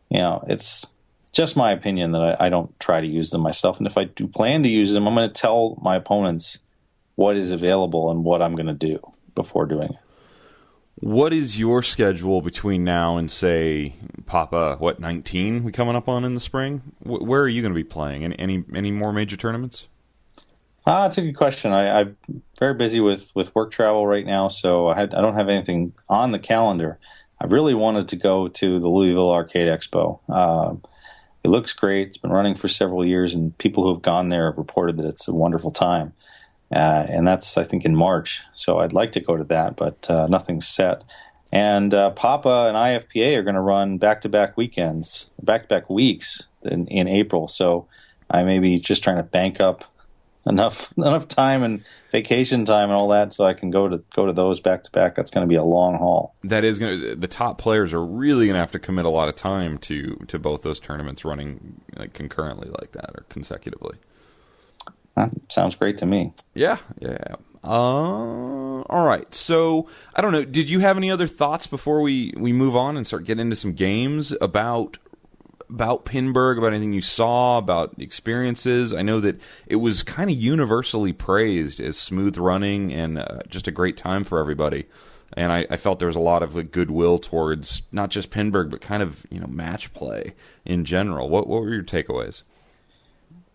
it's just my opinion that I don't try to use them myself. And if I do plan to use them, I'm going to tell my opponents what is available and what I'm going to do before doing it. What is your schedule between now and, say, Papa, 19 we coming up on in the spring? Where are you going to be playing? Any more major tournaments? It's a good question. I'm very busy with work travel right now, so I don't have anything on the calendar. I really wanted to go to the Louisville Arcade Expo. It looks great. It's been running for several years, and people who have gone there have reported that it's a wonderful time. And that's, I think, in March. So I'd like to go to that, but nothing's set. And Papa and IFPA are going to run back-to-back weeks in April. So I may be just trying to bank up enough time and vacation time and all that, so I can go to those back-to-back. That's going to be a long haul. That is going to. The top players are really going to have to commit a lot of time to both those tournaments running concurrently like that or consecutively. Sounds great to me. Yeah. All right. So, I don't know. Did you have any other thoughts before we move on and start getting into some games about Pinburg, about anything you saw, about experiences? I know that it was kind of universally praised as smooth running and just a great time for everybody. And I felt there was a lot of goodwill towards not just Pinburg, but kind of match play in general. What were your takeaways?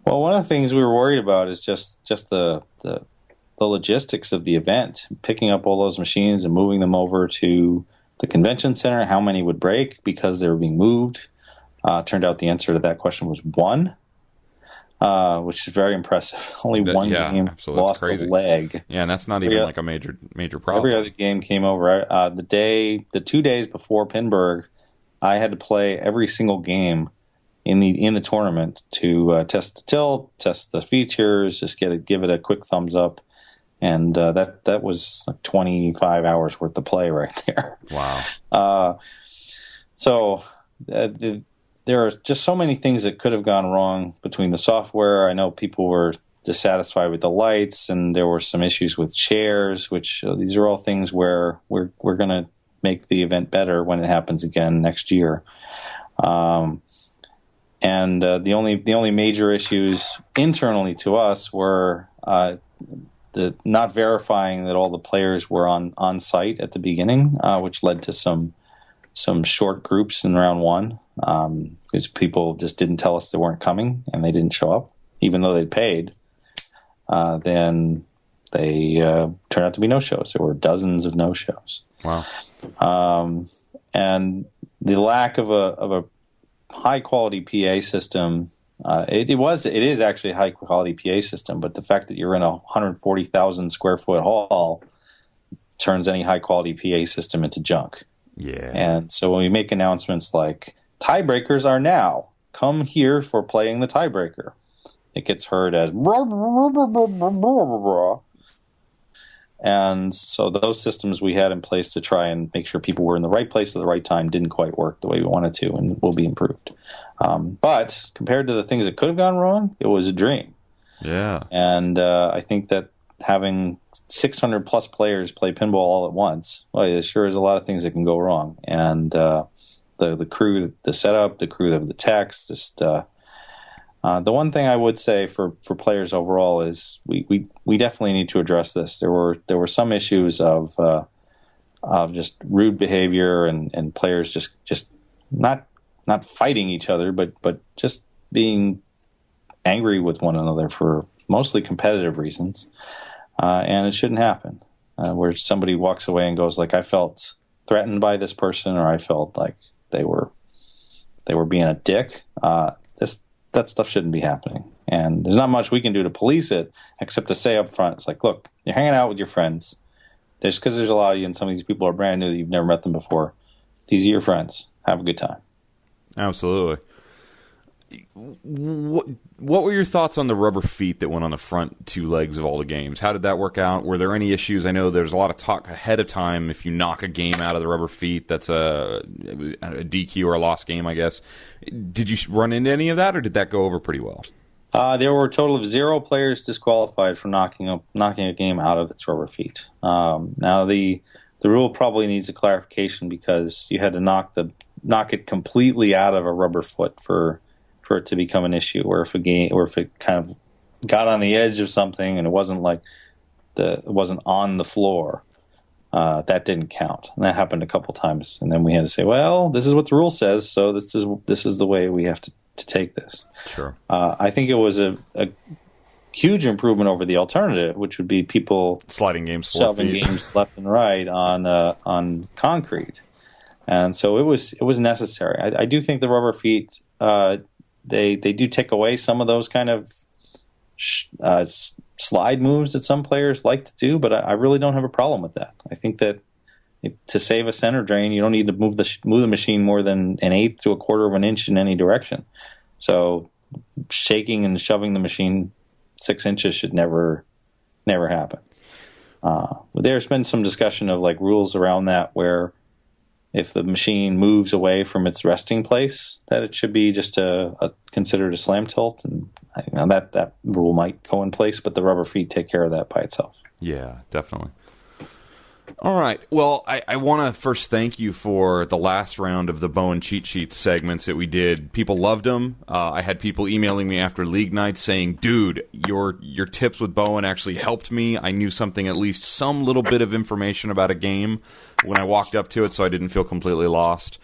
Well, one of the things we were worried about is just the logistics of the event, picking up all those machines and moving them over to the convention center. How many would break because they were being moved? Turned out the answer to that question was one, which is very impressive. Only one game lost a leg. Yeah, and that's not even a major problem. Every other game came over. The 2 days before Pinburg, I had to play every single game in the tournament to test the tilt, test the features, just give it a quick thumbs up, and that was 25 hours worth of play right there. Wow. So there are just so many things that could have gone wrong between the software. I know people were dissatisfied with the lights, and there were some issues with chairs, which these are all things where we're going to make the event better when it happens again next year. And the only major issues internally to us were the not verifying that all the players were on site at the beginning, which led to some short groups in round one, because people just didn't tell us they weren't coming and they didn't show up, even though they'd paid. Then they turned out to be no-shows. There were dozens of no-shows. Wow. And the lack of a high-quality PA system, it is actually a high-quality PA system, but the fact that you're in a 140,000 square foot hall turns any high-quality PA system into junk. Yeah. And so when we make announcements like, tiebreakers are now, come here for playing the tiebreaker, it gets heard as and so those systems we had in place to try and make sure people were in the right place at the right time didn't quite work the way we wanted to, and will be improved. But compared to the things that could have gone wrong, it was a dream. Yeah. And I think that having 600 plus players play pinball all at once, well, there sure is a lot of things that can go wrong. And the crew, the setup, the crew of the techs, just the one thing I would say for players overall is we definitely need to address this. There were some issues of just rude behavior and players just not fighting each other, but just being angry with one another for mostly competitive reasons, and it shouldn't happen. Where somebody walks away and goes like, I felt threatened by this person, or I felt like they were being a dick. That stuff shouldn't be happening. And there's not much we can do to police it except to say up front, it's like, look, you're hanging out with your friends. Just because there's a lot of you and some of these people are brand new that you've never met them before. These are your friends. Have a good time. Absolutely. What were your thoughts on the rubber feet that went on the front two legs of all the games? How did that work out? Were there any issues? I know there's a lot of talk ahead of time. If you knock a game out of the rubber feet, that's a DQ or a lost game, I guess. Did you run into any of that, or did that go over pretty well? There were a total of 0 players disqualified for knocking a game out of its rubber feet. Now the rule probably needs a clarification, because you had to knock it completely out of a rubber foot for it to become an issue, or if it kind of got on the edge of something and it wasn't on the floor, that didn't count. And that happened a couple times. And then we had to say, well, this is what the rule says, so this is the way we have to take this. Sure. I think it was a huge improvement over the alternative, which would be people sliding games, shoving games left and right on concrete. And so it was necessary. I do think the rubber feet, they do take away some of those kind of slide moves that some players like to do, but I really don't have a problem with that. I think that to save a center drain, you don't need to move the machine more than an eighth to a quarter of an inch in any direction. So shaking and shoving the machine 6 inches should never happen. There's been some discussion of like rules around that, where if the machine moves away from its resting place, that it should be just considered a slam tilt, and that rule might go in place, but the rubber feet take care of that by itself. Yeah, definitely. All right. Well, I want to first thank you for the last round of the Bowen Cheat Sheets segments that we did. People loved them. I had people emailing me after league nights saying, dude, your tips with Bowen actually helped me. I knew something, at least some little bit of information about a game when I walked up to it, so I didn't feel completely lost.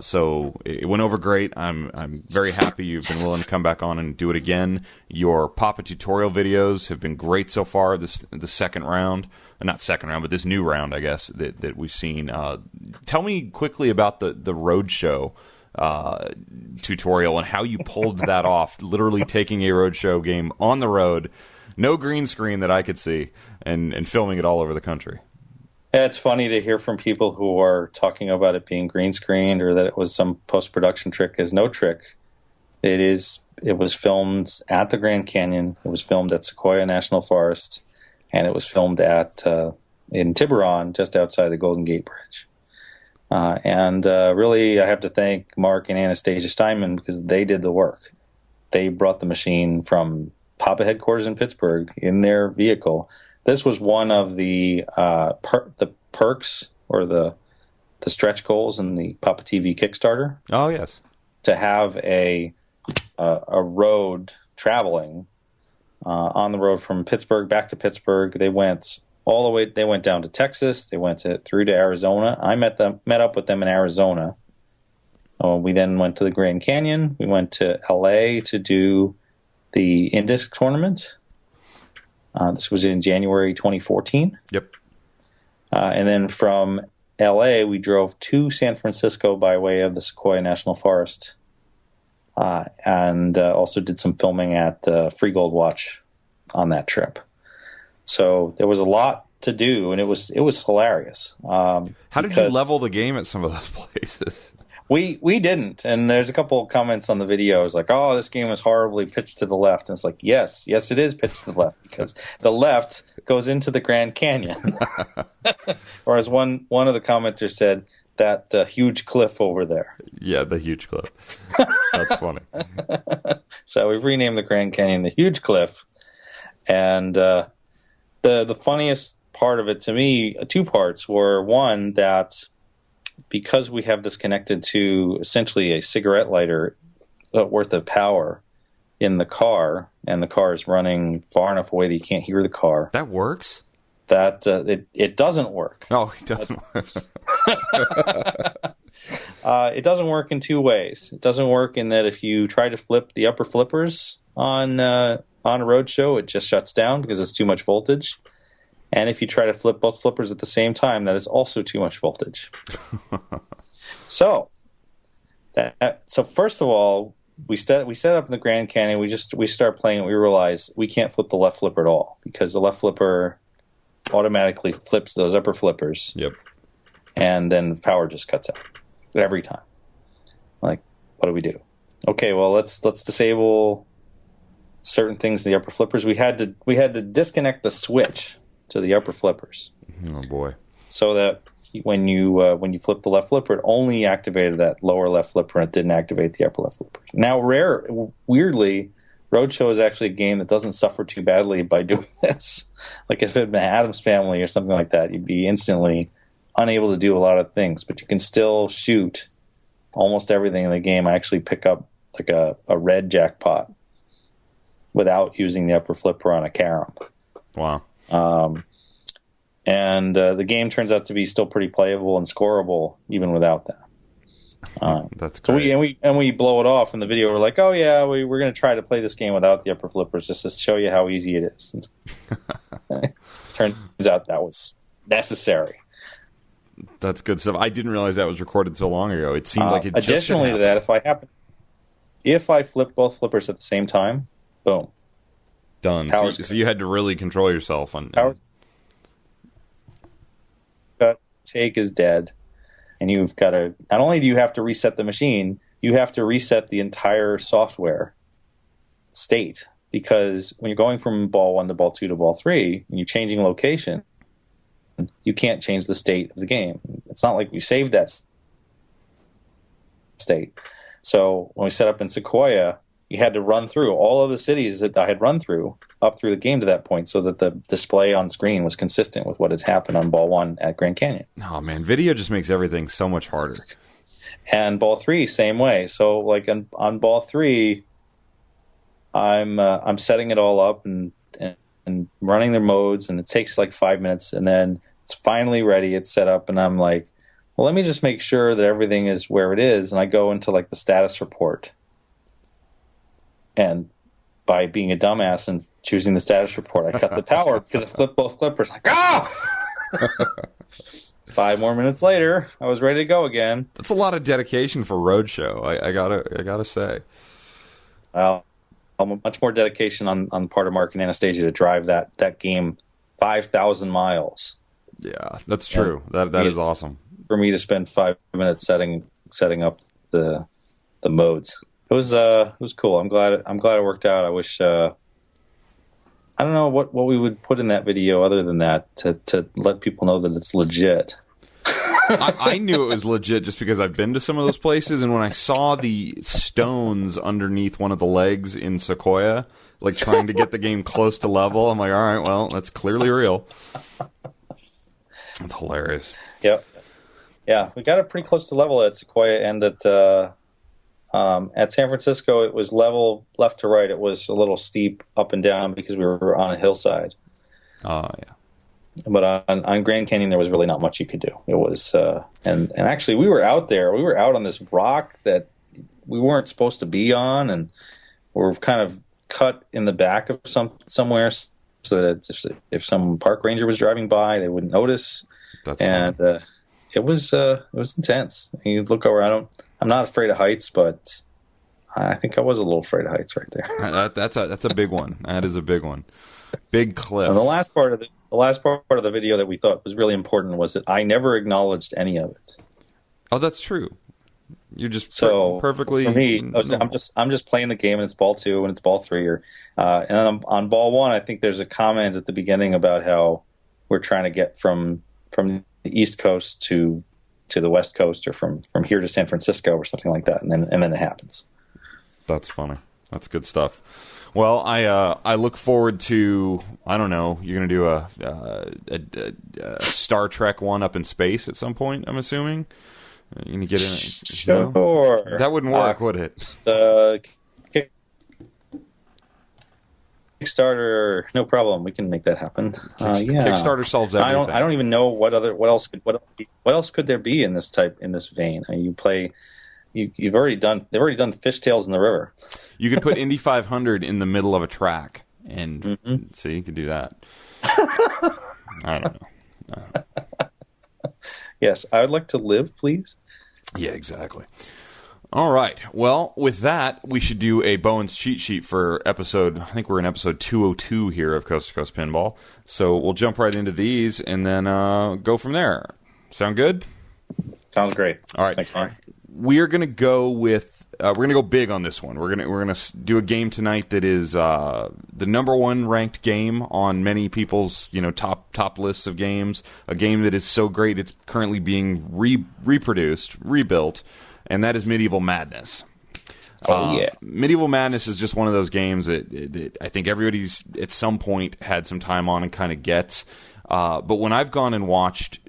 So it went over great. I'm very happy you've been willing to come back on and do it again. Your Papa tutorial videos have been great so far. The second round, not second round, but this new round, I guess, that we've seen. Tell me quickly about the Roadshow tutorial and how you pulled that off. Literally taking a Roadshow game on the road, no green screen that I could see, and filming it all over the country. It's funny to hear from people who are talking about it being green screened or that it was some post-production trick. Is no trick. It was filmed at the Grand Canyon. It was filmed at Sequoia National Forest, and it was filmed in Tiburon, just outside the Golden Gate Bridge. Really, I have to thank Mark and Anastasia Steinman, because they did the work. They brought the machine from Papa headquarters in Pittsburgh in their vehicle. This was one of the perks or the stretch goals in the Papa TV Kickstarter. Oh, yes. To have a a road traveling on the road from Pittsburgh back to Pittsburgh. They went all the way. They went down to Texas. They went through to Arizona. I met up with them in Arizona. We then went to the Grand Canyon. We went to LA to do the Indisc tournament. This was in January 2014. Yep. And then from LA, we drove to San Francisco by way of the Sequoia National Forest, and also did some filming at Free Gold Watch on that trip. So there was a lot to do, and it was hilarious. How did you level the game at some of those places? We didn't, and there's a couple of comments on the videos like, "Oh, this game is horribly pitched to the left," and it's like, yes, it is pitched to the left because the left goes into the Grand Canyon. Or as one of the commenters said, that huge cliff over there. Yeah, the huge cliff. That's funny. So we've renamed the Grand Canyon the Huge Cliff, and the funniest part of it to me, two parts were one that, because we have this connected to essentially a cigarette lighter worth of power in the car, and the car is running far enough away that you can't hear the car. That works? That it doesn't work. Oh, it doesn't work. It doesn't work in two ways. It doesn't work in that if you try to flip the upper flippers on a roadshow, it just shuts down because it's too much voltage. And if you try to flip both flippers at the same time, that is also too much voltage. So first of all, we set up in the Grand Canyon. We start playing, and we realize we can't flip the left flipper at all because the left flipper automatically flips those upper flippers. Yep. And then the power just cuts out every time. Like, what do we do? Okay, well, let's disable certain things in the upper flippers. We had to disconnect the switch to the upper flippers. Oh boy! So that when you flip the left flipper, it only activated that lower left flipper, and it didn't activate the upper left flipper. Now, weirdly, Roadshow is actually a game that doesn't suffer too badly by doing this. Like if it had been Addams Family or something like that, you'd be instantly unable to do a lot of things, but you can still shoot almost everything in the game. I actually pick up like a red jackpot without using the upper flipper on a carom. Wow. And the game turns out to be still pretty playable and scoreable even without that. That's great. So we blow it off in the video. We're like, oh yeah, we're going to try to play this game without the upper flippers just to show you how easy it is. Turns out that was necessary. That's good stuff. I didn't realize that was recorded so long ago. It seemed like it just additionally to that, if I flip both flippers at the same time, boom, done. So you had to really control yourself on. Take is dead, and you've got to. Not only do you have to reset the machine, you have to reset the entire software state, because when you're going from ball 1 to ball 2 to ball 3, and you're changing location, you can't change the state of the game. It's not like we saved that state. So when we set up in Sequoia, you had to run through all of the cities that I had run through up through the game to that point so that the display on screen was consistent with what had happened on ball 1 at Grand Canyon. Oh man, video just makes everything so much harder. And ball 3, same way. So like on ball 3, I'm setting it all up and running their modes, and it takes like 5 minutes, and then it's finally ready. It's set up, and I'm like, well, let me just make sure that everything is where it is. And I go into like the status report, and by being a dumbass and choosing the status report, I cut the power because I flipped both flippers. Like, oh! 5 more minutes later, I was ready to go again. That's a lot of dedication for Roadshow. I gotta say. Well, much more dedication on the part of Mark and Anastasia to drive that game 5,000 miles. Yeah, that's true. That is awesome. For me to spend 5 minutes setting up the modes. It was cool. I'm glad it worked out. I wish I don't know what we would put in that video other than that to let people know that it's legit. I knew it was legit just because I've been to some of those places, and when I saw the stones underneath one of the legs in Sequoia, like trying to get the game close to level, I'm like, all right, well, that's clearly real. That's hilarious. Yep. Yeah, we got it pretty close to level at Sequoia and at At San Francisco, it was level left to right. It was a little steep up and down because we were on a hillside. Oh, yeah. But on Grand Canyon, there was really not much you could do. It was, and actually, we were out there. We were out on this rock that we weren't supposed to be on, and we're kind of cut in the back of somewhere, so that if some park ranger was driving by, they wouldn't notice. That's it was intense. You look over. I'm not afraid of heights, but I think I was a little afraid of heights right there. That's a big one. That is a big one. Big cliff. And the last part of the video that we thought was really important was that I never acknowledged any of it. Oh, that's true. You're just perfectly. For me, I'm just playing the game, and it's ball 2 and it's ball 3, and on ball 1, I think there's a comment at the beginning about how we're trying to get from the East Coast to the West Coast, or from here to San Francisco, or something like that, and then it happens. That's funny. That's good stuff. Well, I look forward to, I don't know, you're going to do a Star Trek one up in space at some point, I'm assuming? You're going to get in it? Sure. No? That wouldn't work, would it? Just, Kickstarter, no problem. We can make that happen. Yeah. Kickstarter solves everything. I don't even know what else could there be in this vein. I mean, they've already done Fishtails in the River. You could put Indy 500 in the middle of a track, and see, you could do that. I don't know. Yes, I would like to live, please. Yeah, exactly. All right. Well, with that, we should do a Bowen's cheat sheet for episode, I think we're in episode 202 here of Coast to Coast Pinball. So we'll jump right into these and then go from there. Sound good? Sounds great. All right. Thanks, Mark. We're going to go with we're going to go big on this one. We're going to do a game tonight that is the number 1 ranked game on many people's, top lists of games. A game that is so great it's currently being rebuilt, and that is Medieval Madness. Oh, yeah. Medieval Madness is just one of those games that I think everybody's at some point had some time on and kind of gets. But when I've gone and watched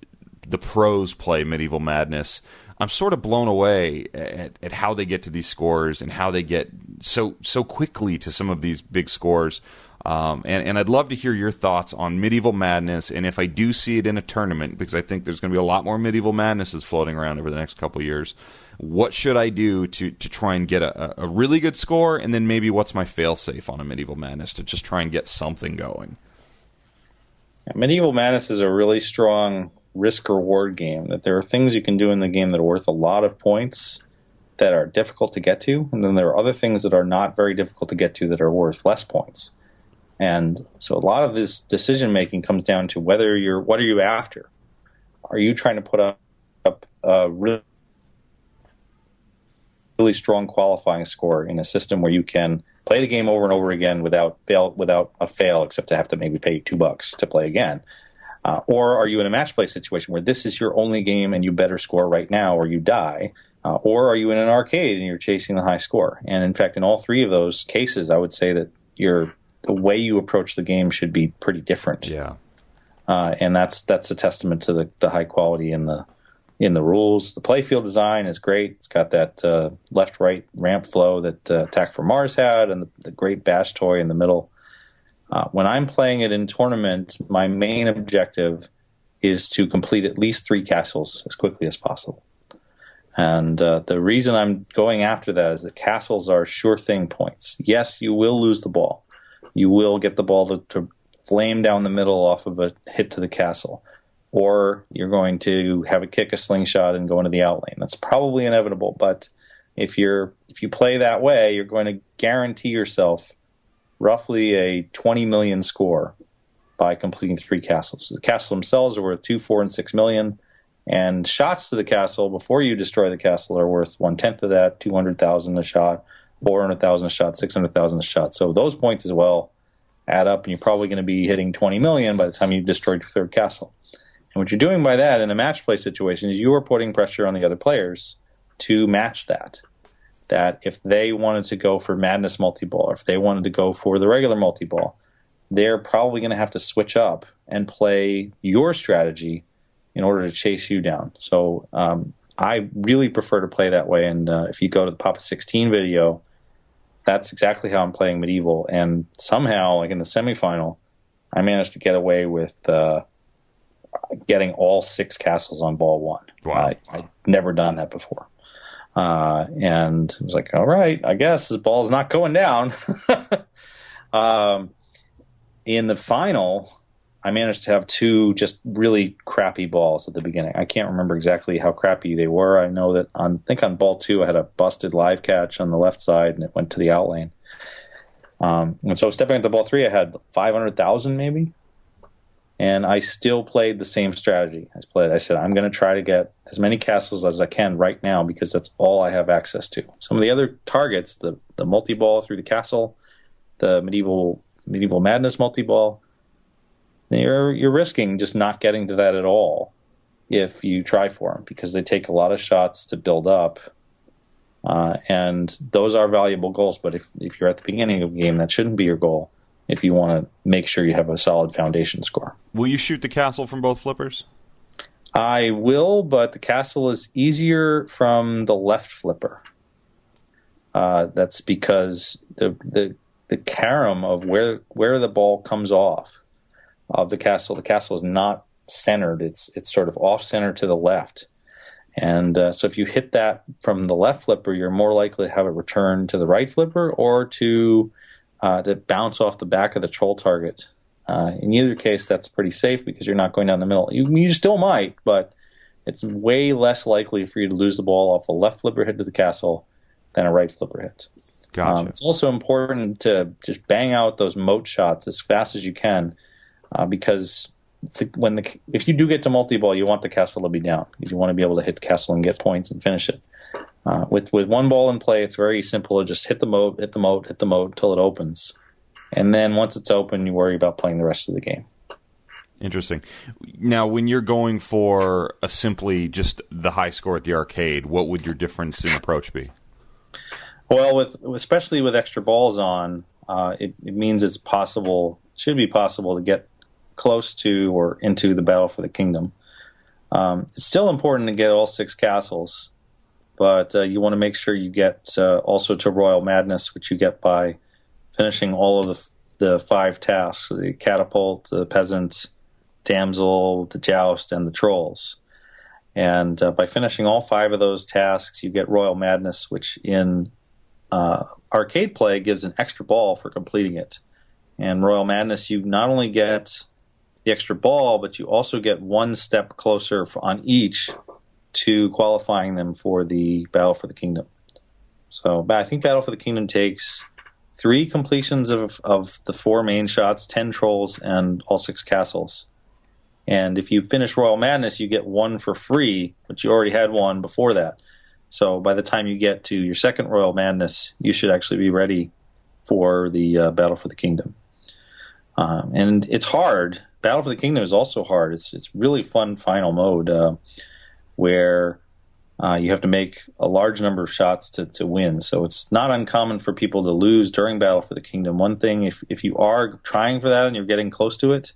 the pros play Medieval Madness, I'm sort of blown away at how they get to these scores and how they get so quickly to some of these big scores. And I'd love to hear your thoughts on Medieval Madness, and if I do see it in a tournament, because I think there's going to be a lot more Medieval Madnesses floating around over the next couple of years, what should I do to try and get a really good score, and then maybe what's my fail-safe on a Medieval Madness to just try and get something going? Medieval Madness is a really strong risk-reward game, that there are things you can do in the game that are worth a lot of points that are difficult to get to, and then there are other things that are not very difficult to get to that are worth less points. And so a lot of this decision-making comes down to what are you after? Are you trying to put up a really strong qualifying score in a system where you can play the game over and over again without a fail, except to have to maybe pay $2 to play again? Or are you in a match play situation where this is your only game and you better score right now or you die? Or are you in an arcade and you're chasing the high score? And in fact, in all three of those cases, I would say that the way you approach the game should be pretty different. Yeah. And that's a testament to the high quality in the rules. The playfield design is great. It's got that left-right ramp flow that Attack from Mars had, and the great bash toy in the middle. When I'm playing it in tournament, my main objective is to complete at least 3 castles as quickly as possible. And the reason I'm going after that is that castles are sure thing points. Yes, you will lose the ball. You will get the ball to flame down the middle off of a hit to the castle. Or you're going to have it kick a slingshot and go into the outlane. That's probably inevitable, but if you play that way, you're going to guarantee yourself roughly a 20 million score by completing 3 castles. The castles themselves are worth 2, 4, and 6 million, and shots to the castle before you destroy the castle are worth 1/10 of that, 200,000 a shot, 400,000 a shot, 600,000 a shot. So those points as well add up, and you're probably going to be hitting 20 million by the time you've destroyed your 3rd castle. And what you're doing by that in a match play situation is you are putting pressure on the other players to match that. That if they wanted to go for Madness multi-ball, or if they wanted to go for the regular multi-ball, they're probably going to have to switch up and play your strategy in order to chase you down. So I really prefer to play that way. And if you go to the Papa 16 video, that's exactly how I'm playing Medieval. And somehow, like in the semifinal, I managed to get away with getting all 6 castles on ball 1. Wow. I'd never done that before. And I was like, all right, I guess this ball's not going down. In the final, I managed to have 2 just really crappy balls at the beginning. I can't remember exactly how crappy they were. I know that I think on ball 2, I had a busted live catch on the left side, and it went to the out lane. And so stepping into ball 3, I had 500,000 maybe. And I still played the same strategy. I said, I'm going to try to get as many castles as I can right now because that's all I have access to. Some of the other targets, the multi-ball through the castle, the medieval madness multi-ball, you're risking just not getting to that at all if you try for them because they take a lot of shots to build up. And those are valuable goals. But if you're at the beginning of a game, that shouldn't be your goal. If you want to make sure you have a solid foundation score. Will you shoot the castle from both flippers? I will, but the castle is easier from the left flipper. That's because the carom of where the ball comes off of the castle is not centered. It's sort of off center to the left. And so if you hit that from the left flipper, you're more likely to have it return to the right flipper or to bounce off the back of the troll target. In either case, that's pretty safe because you're not going down the middle. You still might, but it's way less likely for you to lose the ball off a left flipper hit to the castle than a right flipper hit. Gotcha. It's also important to just bang out those moat shots as fast as you can because if you do get to multi-ball, you want the castle to be down. You want to be able to hit the castle and get points and finish it. With one ball in play, it's very simple to just hit the moat until it opens. And then once it's open, you worry about playing the rest of the game. Interesting. Now, when you're going for simply just the high score at the arcade, what would your difference in approach be? Well, especially with extra balls on, it means should be possible to get close to or into the Battle for the Kingdom. It's still important to get all 6 castles. But you want to make sure you get also to Royal Madness, which you get by finishing all of the 5 tasks, the catapult, the peasant, damsel, the joust, and the trolls. And by finishing all 5 of those tasks, you get Royal Madness, which in arcade play gives an extra ball for completing it. And Royal Madness, you not only get the extra ball, but you also get 1 step closer on each to qualifying them for the Battle for the Kingdom. So I think Battle for the Kingdom takes 3 completions of the 4 main shots, 10 trolls, and all 6 castles. And if you finish Royal Madness, you get 1 for free, but you already had 1 before that. So by the time you get to your second Royal Madness, you should actually be ready for the Battle for the Kingdom. And it's hard. Battle for the Kingdom is also hard. It's really fun final mode where you have to make a large number of shots to win. So it's not uncommon for people to lose during Battle for the Kingdom. One thing, if you are trying for that and you're getting close to it,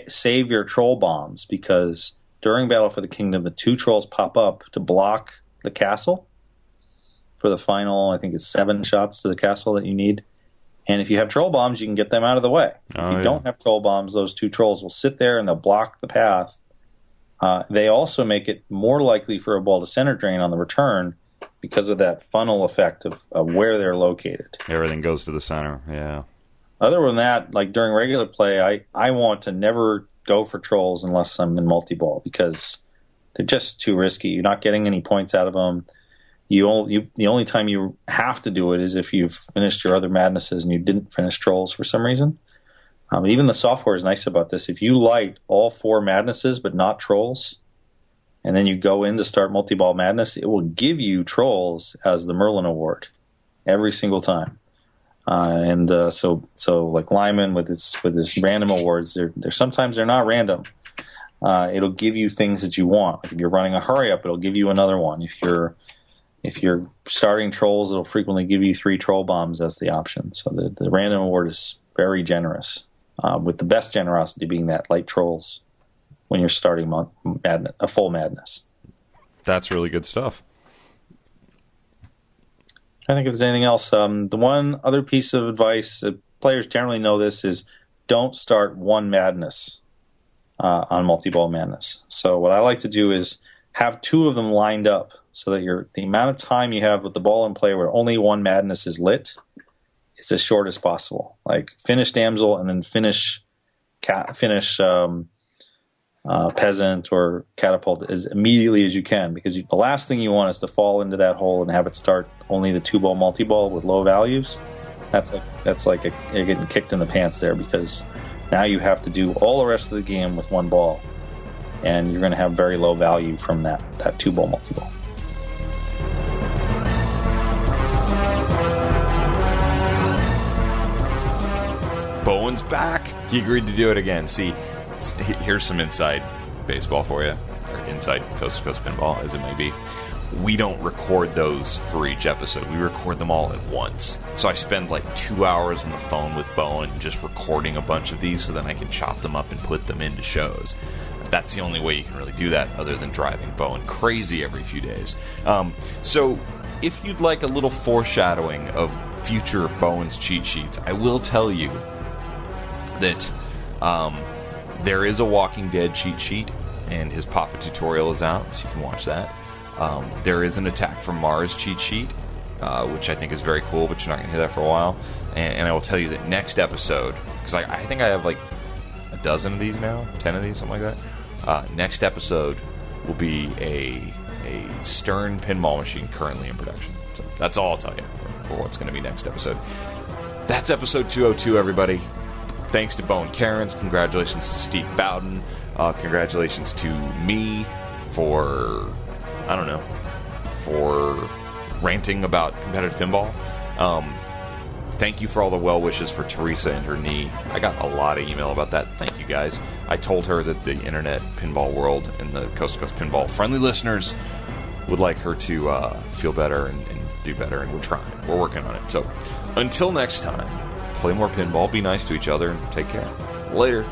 save your troll bombs because during Battle for the Kingdom, the 2 trolls pop up to block the castle for the final, I think it's 7 shots to the castle that you need. And if you have troll bombs, you can get them out of the way. If you don't have troll bombs, those 2 trolls will sit there and they'll block the path. They also make it more likely for a ball to center drain on the return because of that funnel effect of where they're located. Everything goes to the center, yeah. Other than that, like during regular play, I want to never go for trolls unless I'm in multi-ball because they're just too risky. You're not getting any points out of them. The only time you have to do it is if you've finished your other madnesses and you didn't finish trolls for some reason. Even the software is nice about this. If you light all 4 madnesses but not trolls, and then you go in to start multi-ball madness, it will give you trolls as the Merlin Award every single time. So like Lyman with his random awards, they're sometimes they're not random. It'll give you things that you want. Like if you're running a hurry up, it'll give you another one. If you're starting trolls, it'll frequently give you 3 troll bombs as the option. So the random award is very generous, with the best generosity being that light trolls when you're starting a full madness. That's really good stuff. I think if there's anything else, the one other piece of advice, players generally know this, is don't start one madness on multi-ball madness. So what I like to do is have two of them lined up so that the amount of time you have with the ball in play where only one madness is lit is as short as possible. Like finish Damsel and then finish Peasant or Catapult as immediately as you can, because the last thing you want is to fall into that hole and have it start only the two-ball multi-ball with low values. That's like you're getting kicked in the pants there, because now you have to do all the rest of the game with one ball, and you're going to have very low value from that two-ball multi-ball. Bowen's back. He agreed to do it again. See, here's some inside baseball for you, or inside Coast to Coast Pinball, as it may be. We don't record those for each episode. We record them all at once. So I spend like 2 hours on the phone with Bowen just recording a bunch of these so then I can chop them up and put them into shows. That's the only way you can really do that, other than driving Bowen crazy every few days. So if you'd like a little foreshadowing of future Bowen's cheat sheets, I will tell you that there is a Walking Dead cheat sheet, and his Papa tutorial is out, so you can watch that. There is an Attack from Mars cheat sheet, which I think is very cool, but you're not going to hear that for a while. And I will tell you that next episode, because I think I have like a dozen of these now, 10 of these, something like that. Next episode will be a Stern pinball machine currently in production. So that's all I'll tell you for what's going to be next episode. That's episode 202, everybody. Thanks to Bowen Cairns. Congratulations to Steve Bowden. Congratulations to me for ranting about competitive pinball. Thank you for all the well wishes for Teresa and her knee. I got a lot of email about that. Thank you, guys. I told her that the internet pinball world and the Coast to Coast Pinball friendly listeners would like her to feel better and do better, and we're trying. We're working on it. So until next time, play more pinball, be nice to each other, and take care. Later.